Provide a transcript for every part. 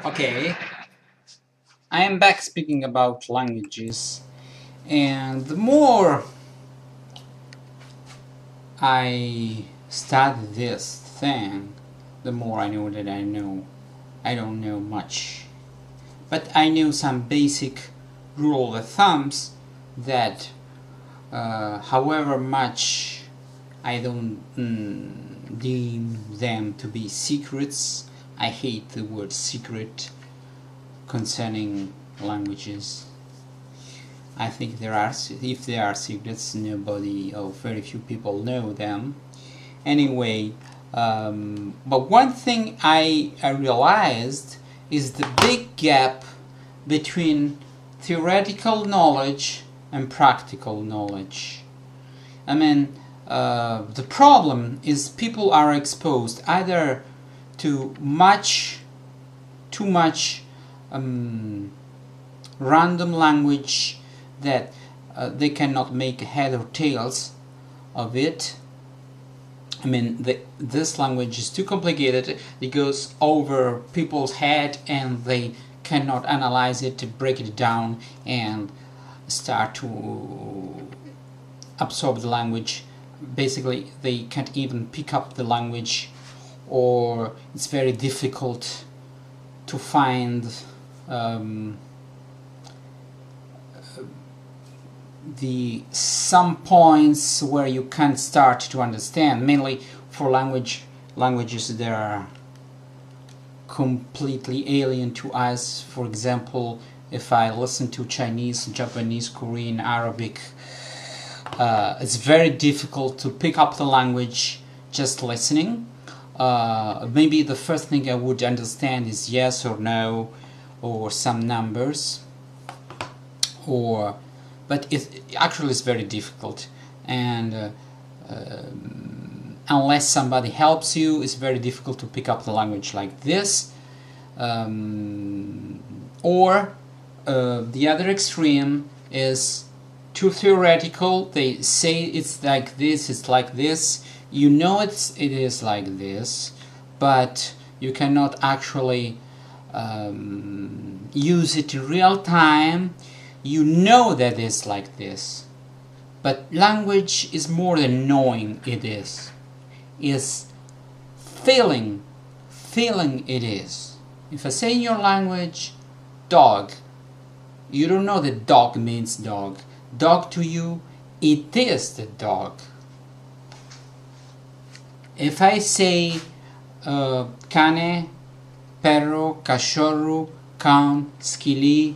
Okay, I am back speaking about languages, and the more I study this thing, the more I know that I don't know much. But I know some basic rule of thumbs that, however much I don't deem them to be secrets, I hate the word secret concerning languages. I think if there are secrets, nobody or very few people know them. Anyway, but one thing I realized is the big gap between theoretical knowledge and practical knowledge. I mean, the problem is people are exposed either to too much um, random language that they cannot make head or tails of it. I mean, this language is too complicated. It goes over people's head and they cannot analyze it, to break it down and start to absorb the language. Basically, they can't even pick up the language, or it's very difficult to find the some points where you can start to understand, mainly for languages that are completely alien to us. For example, if I listen to Chinese, Japanese, Korean, Arabic, it's very difficult to pick up the language just listening. Maybe the first thing I would understand is yes or no, or some numbers, or but it actually is very difficult, and unless somebody helps you, it's very difficult to pick up the language like this. Or the other extreme is too theoretical. They say it's like this, it's like this. You know it is like this, but you cannot actually use it in real time. You know that it's like this, but language is more than knowing it is feeling it is. If I say in your language dog, you don't know that dog means dog. Dog to you, it is the dog. If I say cane, perro, cachorro, can, skili,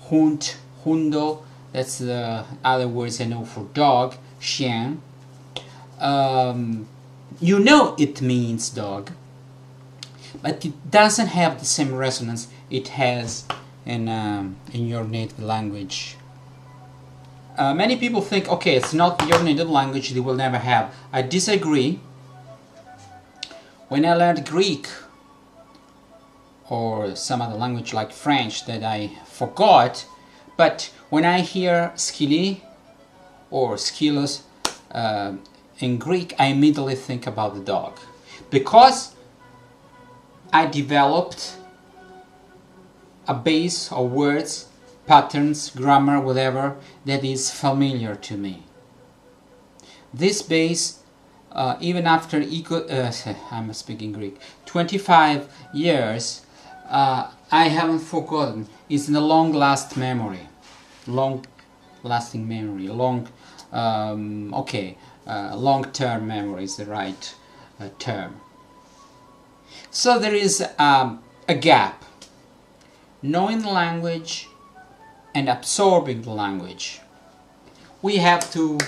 hund, hundo, that's the other words I know for dog, chien. You know it means dog, but it doesn't have the same resonance it has in your native language. Many people think, okay, it's not your native language, they will never have. I disagree. When I learned Greek or some other language like French that I forgot, but when I hear skili or skilos in Greek, I immediately think about the dog, because I developed a base of words, patterns, grammar, whatever, that is familiar to me. This base, even after I'm speaking Greek, 25 years, I haven't forgotten. It's in a long-lasting memory. Long-lasting memory. Long-term memory is the right term. So there is a gap. Knowing the language and absorbing the language. We have to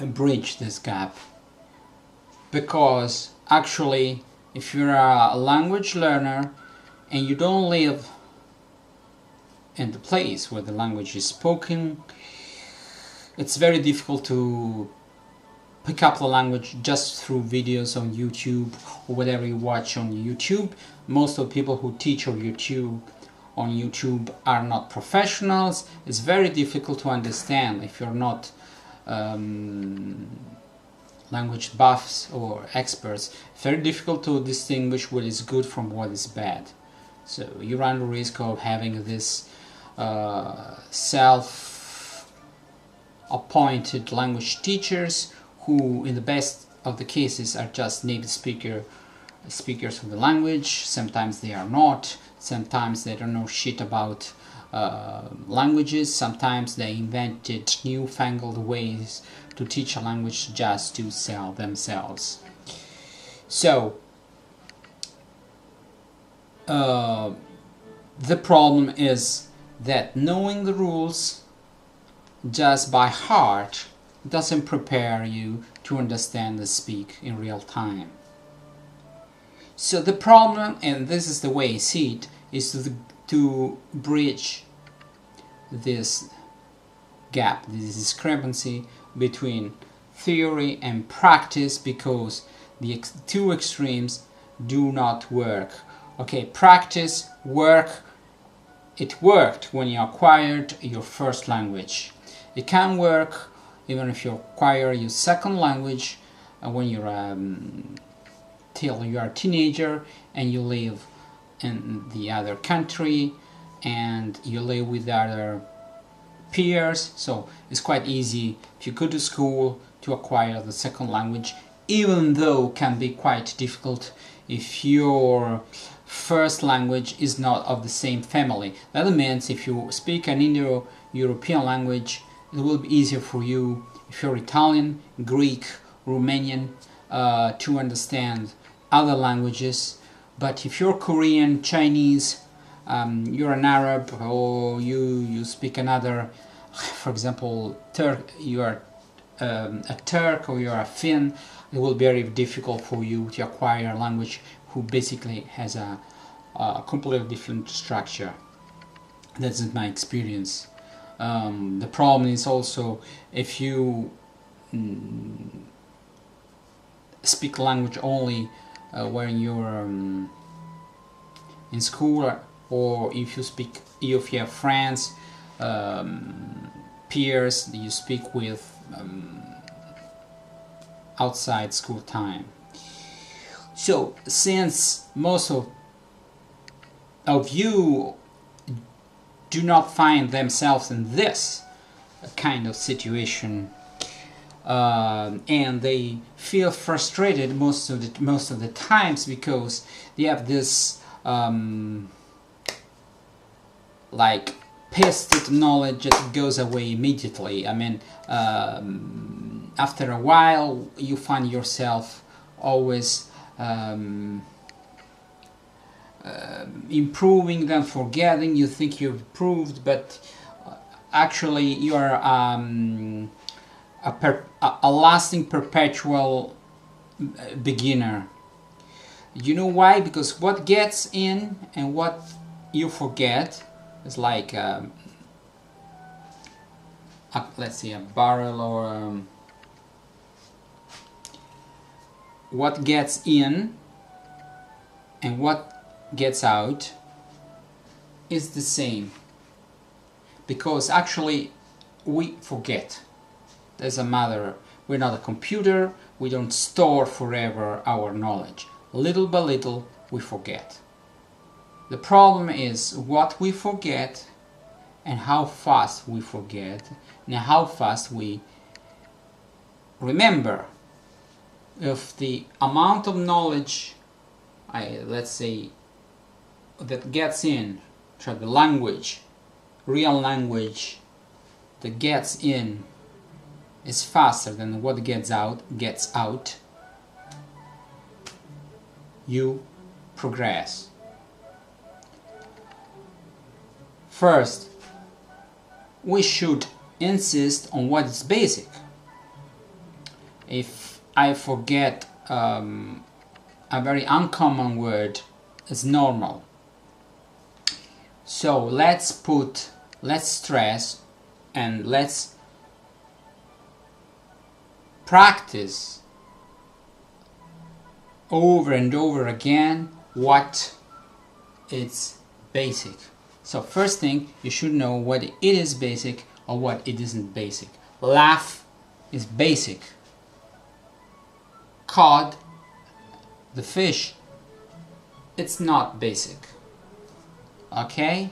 bridge this gap, because actually, if you're a language learner and you don't live in the place where the language is spoken, it's very difficult to pick up the language just through videos on YouTube or whatever you watch on YouTube. Most of the people who teach on YouTube are not professionals. It's very difficult to understand if you're not language buffs or experts. Very difficult to distinguish what is good from what is bad. So you run the risk of having this self-appointed language teachers who, in the best of the cases, are just native speakers of the language. Sometimes they are not. Sometimes they don't know shit about languages. Sometimes they invented newfangled ways to teach a language just to sell themselves. So the problem is that knowing the rules just by heart doesn't prepare you to understand and speak in real time. So the problem, and this is the way I see it, is to bridge this gap, this discrepancy between theory and practice, because the two extremes do not work. Okay, practice, it worked when you acquired your first language. It can work even if you acquire your second language when you're till you are a teenager and you live in the other country and you live with other peers. So it's quite easy if you go to school to acquire the second language, even though it can be quite difficult if your first language is not of the same family. That means if you speak an Indo-European language, it will be easier for you if you're Italian, Greek, Romanian to understand other languages. But if you're Korean, Chinese, you're an Arab, or you speak another, for example, you are a Turk or you're a Finn, it will be very difficult for you to acquire a language who basically has a completely different structure. That's my experience. The problem is also if you speak language only when you're in school, or if you have friends, peers that you speak with outside school time. So since most of you do not find themselves in this kind of situation, and they feel frustrated most of the times because they have this like pasted knowledge that goes away immediately. I mean, after a while you find yourself always improving, then forgetting. You think you've improved, but actually you are a lasting perpetual beginner. You know why? Because what gets in and what you forget is like let's see, a barrel, or what gets in and what gets out is the same, because actually we forget. There's a matter, we're not a computer, we don't store forever our knowledge. Little by little we forget. The problem is what we forget and how fast we forget and how fast we remember. If the amount of knowledge, let's say, that gets in, so the language, real language that gets in is faster than what gets out, you progress. First, we should insist on what is basic. If I forget a very uncommon word, it's normal. So let's stress and let's practice over and over again what is basic. So first thing, you should know what it is basic or what it isn't basic. Laugh is basic. Cod, the fish, it's not basic. Okay.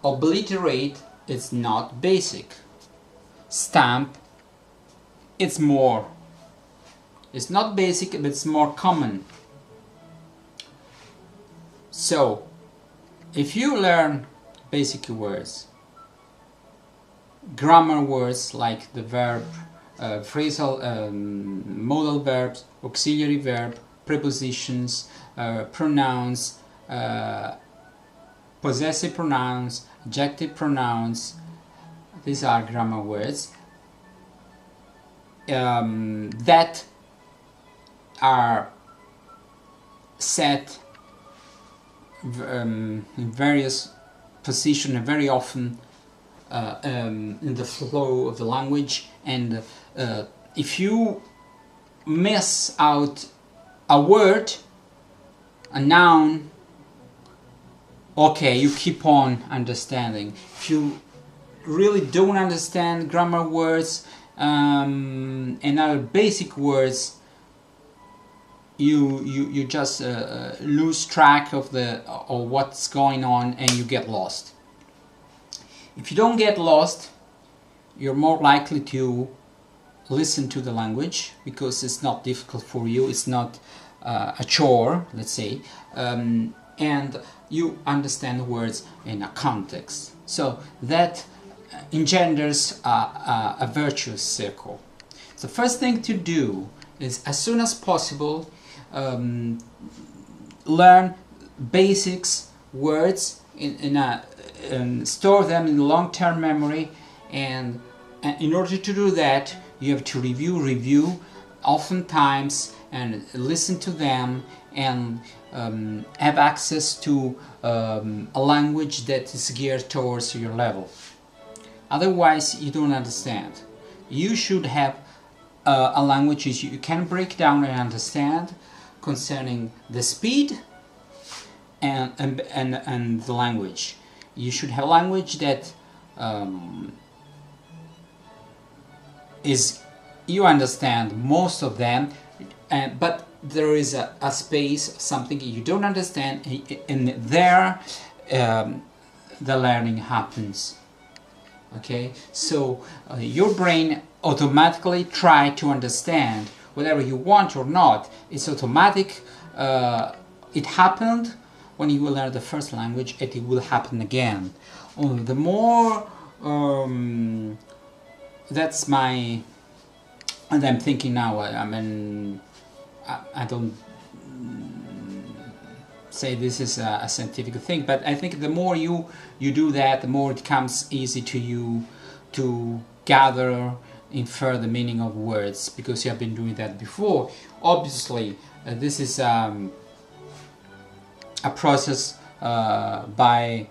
Obliterate is not basic. Stamp, it's more. It's not basic, but it's more common. So, if you learn basic words, grammar words like the verb, phrasal, modal verbs, auxiliary verb, prepositions, pronouns, possessive pronouns, adjective pronouns, these are grammar words that are set in various positions and very often in the flow of the language, and if you miss out a word, a noun, okay, you keep on understanding. If you really don't understand grammar words and other basic words, you just lose track of what's going on and you get lost. If you don't get lost, you're more likely to listen to the language because it's not difficult for you, it's not a chore, let's say, and you understand the words in a context. So that engenders a virtuous circle. So the first thing to do is, as soon as possible, learn basics words store them in long-term memory, and in order to do that you have to review oftentimes and listen to them and have access to a language that is geared towards your level. Otherwise you don't understand. You should have a language you can break down and understand concerning the speed and the language. You should have language that you understand most of them, but there is a space, something you don't understand, and there the learning happens. Okay, so your brain automatically try to understand whatever you want or not. It's automatic. It happened when you will learn the first language, and it will happen again. The more that's my, and I'm thinking now, I mean, I don't say this is a scientific thing, but I think the more you do that, the more it comes easy to you to gather, infer the meaning of words, because you have been doing that before. Obviously, this is a process by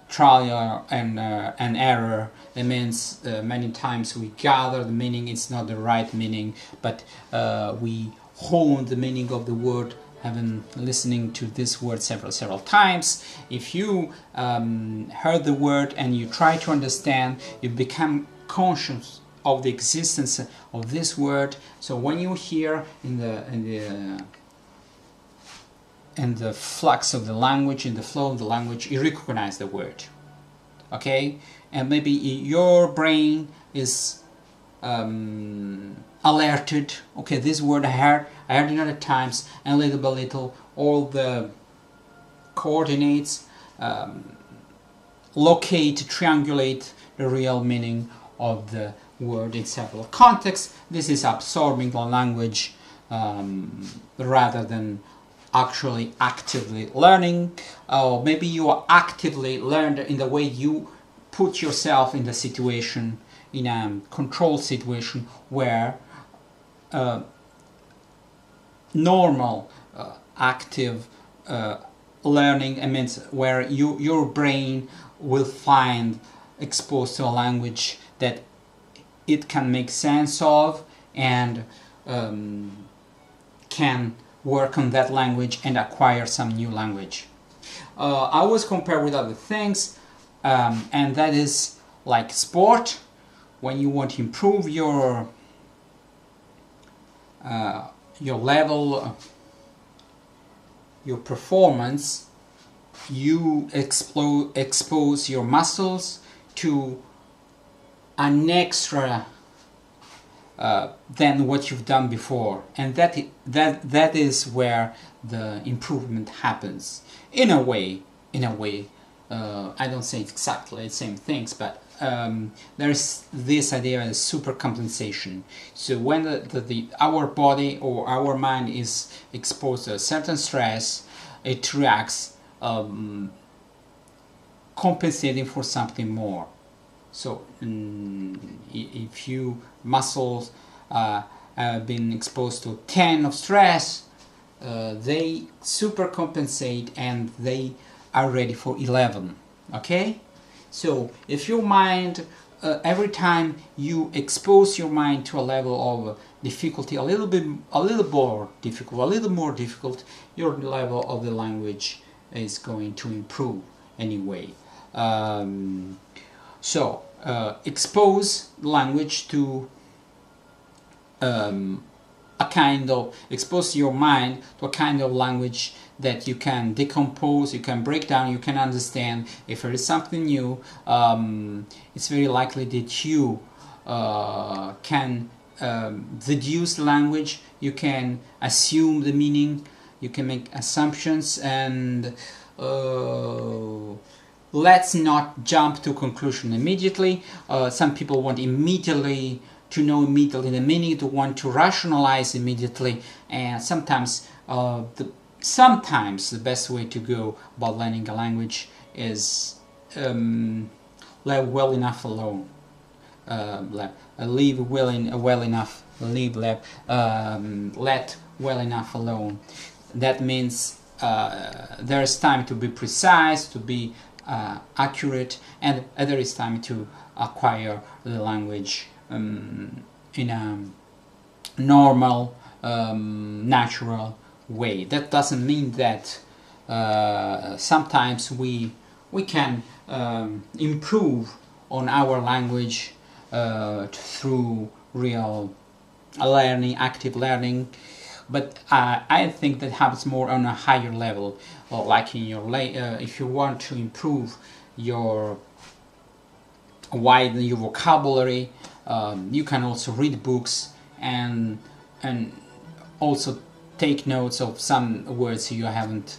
trial and error. It means many times we gather the meaning, it's not the right meaning, but we hone the meaning of the word, having listening to this word several times. If you heard the word and you try to understand, you become conscious of the existence of this word. So when you hear in the flux of the language, in the flow of the language, you recognize the word. Okay, and maybe your brain is alerted. Okay, this word I heard it other times, and little by little all the coordinates locate, triangulate the real meaning of the word in several contexts. This is absorbing the language rather than actually actively learning. Or maybe you are actively learned in the way you put yourself in the situation, in a controlled situation where normal active learning, I mean, where your brain will find exposed to a language that it can make sense of and can work on that language and acquire some new language. I always compare with other things, and that is like sport. When you want to improve your your level, your performance, you expose your muscles to an extra than what you've done before, and that is where the improvement happens. In a way, I don't say exactly the same things, but there's this idea of super compensation. So when our body or our mind is exposed to a certain stress, it reacts compensating for something more. So if your muscles have been exposed to 10 of stress, they super compensate and they are ready for 11. Okay? So if your mind, every time you expose your mind to a level of difficulty, a little more difficult, your level of the language is going to improve anyway. So expose language to expose your mind to a kind of language that you can decompose, you can break down, you can understand. If there is something new, it's very likely that you can deduce the language, you can assume the meaning, you can make assumptions, and let's not jump to conclusion immediately. Some people want immediately to know immediately the meaning, to want to rationalize immediately, and sometimes the best way to go about learning a language is let well enough alone. Let well enough alone. That means there is time to be precise, to be accurate, and there is time to acquire the language in a normal, natural way. That doesn't mean that sometimes we can improve on our language through real learning, active learning, but I think that happens more on a higher level, like in your if you want to improve your widen your vocabulary, you can also read books and also take notes of some words you haven't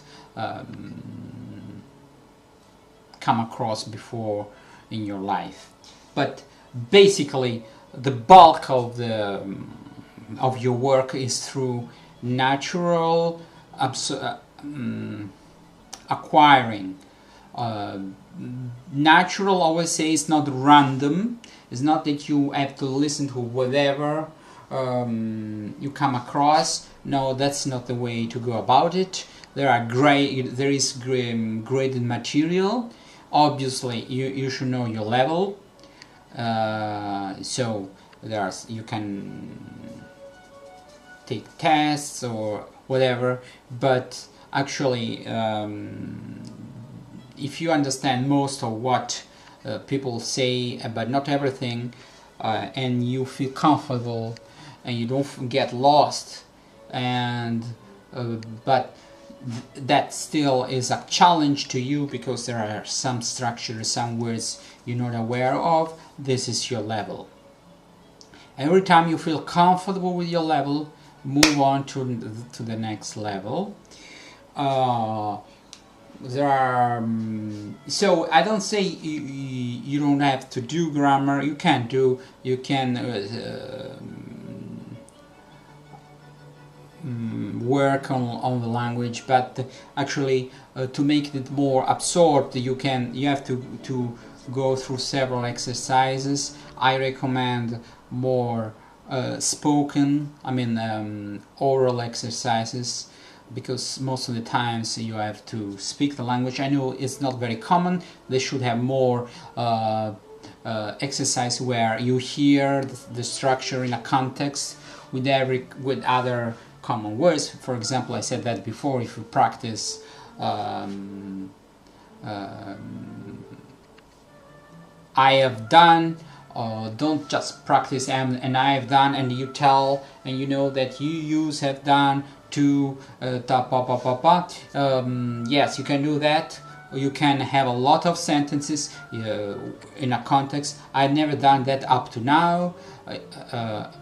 come across before in your life. But basically, the bulk of your work is through natural acquiring. Natural, always say, is not random. It's not that you have to listen to whatever you come across. No, that's not the way to go about it. There is graded material. Obviously, you should know your level. So you can take tests or whatever, but actually, if you understand most of what people say, but not everything, and you feel comfortable and you don't get lost, and but that still is a challenge to you because there are some structures, some words you're not aware of, this is your level. Every time you feel comfortable with your level, move on to the next level. There are so I don't say you don't have to do grammar. You can work on the language, but actually to make it more absorbed, you have to go through several exercises. I recommend more oral exercises, because most of the times you have to speak the language. I know it's not very common. They should have more exercise where you hear the structure in a context with other common words. For example, I said that before, if you practice I have done, don't just practice and I've done and you tell and you know that you have done to ta pa pa pa pa. Yes, you can do that. You can have a lot of sentences in a context. I've never done that up to now,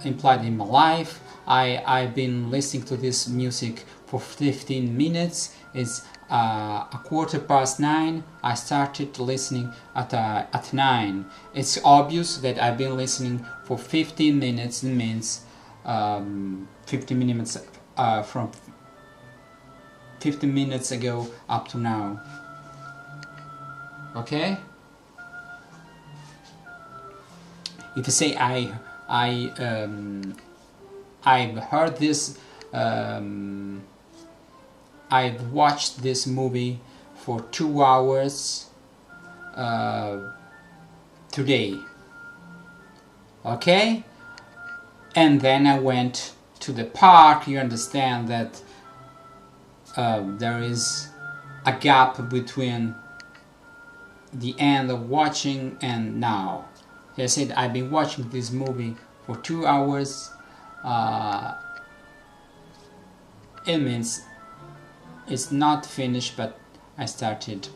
implied in my life. I've been listening to this music for 15 minutes. It's a 9:15. I started listening at 9. It's obvious that I've been listening for 15 minutes. It means 15 minutes from 15 minutes ago up to now. Okay? If you say I've heard this, I've watched this movie for 2 hours today. Okay? And then I went to the park. You understand that there is a gap between the end of watching and now. I said I've been watching this movie for 2 hours. It means it's not finished, but I started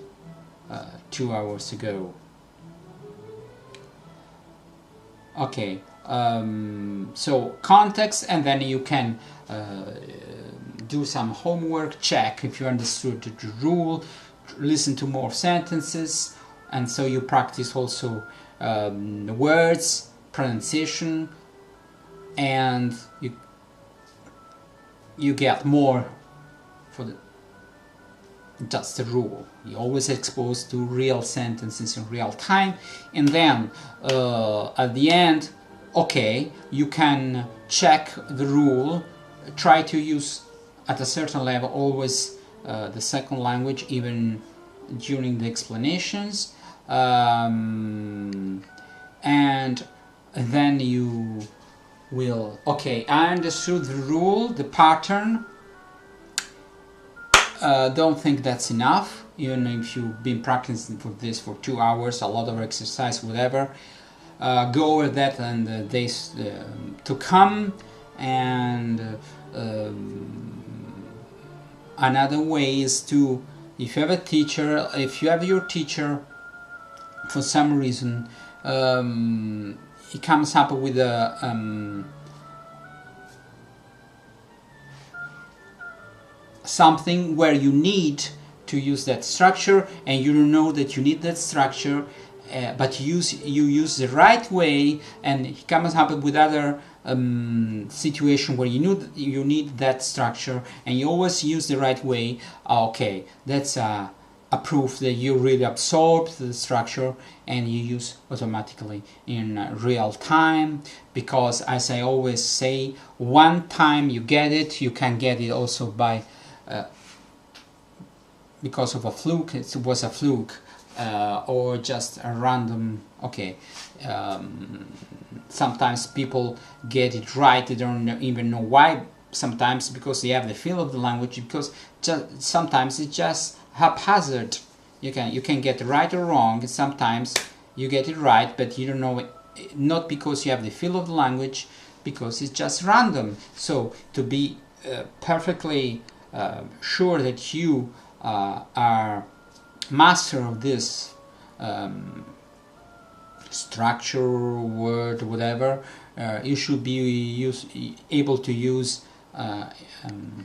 2 hours ago. Okay, so context, and then you can do some homework, check if you understood the rule, listen to more sentences, and so you practice also words, pronunciation, and you get more for just the rule. You're always exposed to real sentences in real time, and then at the end, okay, you can check the rule, try to use at a certain level always the second language, even during the explanations, and then you will, okay, I understood the rule, the pattern. Don't think that's enough, even if you've been practicing for this for 2 hours, a lot of exercise, whatever. Go over that and the days to come. And another way is to, if you have a teacher, if you have your teacher for some reason, he comes up with a something where you need to use that structure, and you know that you need that structure, but you use the right way, and he comes up with other situation where you need that structure, and you always use the right way. Okay, that's a proof that you really absorbed the structure and you use automatically in real time, because as I always say, one time you get it, you can get it also by because of a fluke. It was a fluke, or just a random, okay, sometimes people get it right, they don't even know why, sometimes because they have the feel of the language, because sometimes it's just haphazard. You can get it right or wrong. Sometimes you get it right, but you don't know it, not because you have the feel of the language, because it's just random. So to be perfectly sure that you are master of this structure, word, whatever, you should be able to use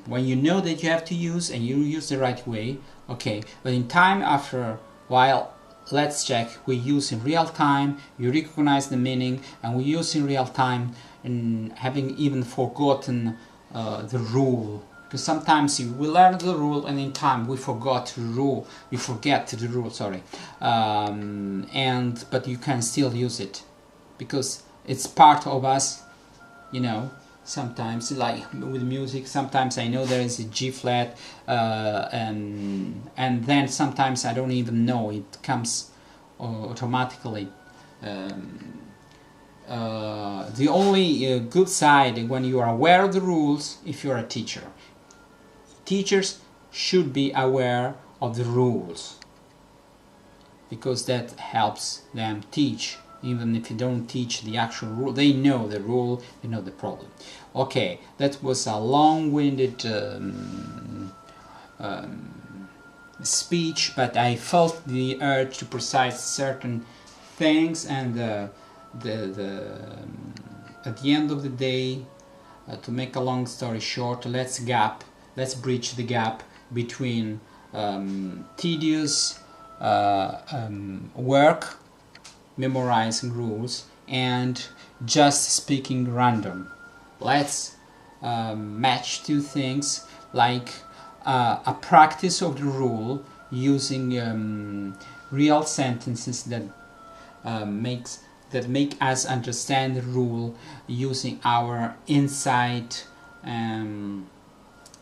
when you know that you have to use, and you use the right way. Okay, but in time, after a while, let's check. We use in real time, you recognize the meaning, and we use in real time, and having even forgotten the rule. Because sometimes we learn the rule, and in time we forget the rule. Sorry, but you can still use it because it's part of us. You know, sometimes like with music, sometimes I know there is a G flat, and then sometimes I don't even know, it comes automatically. The only good side when you are aware of the rules, if you're a teacher. Teachers should be aware of the rules, because that helps them teach Even if you don't teach the actual rule, they know the rule, they know the problem. Okay, that was a long-winded speech, but I felt the urge to precise certain things, and at the end of the day, to make a long story short, let's bridge the gap between tedious work, memorizing rules, and just speaking random. Let's match two things, like a practice of the rule using real sentences that make us understand the rule, using our insight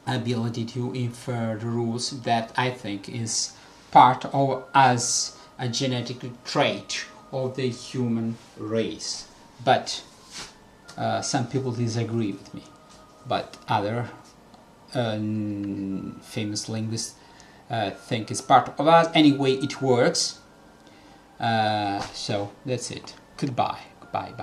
ability to infer the rules, that I think is part of as a genetic trait of the human race. But some people disagree with me, but other famous linguists think it's part of us. Anyway, it works. So that's it. Goodbye. Bye.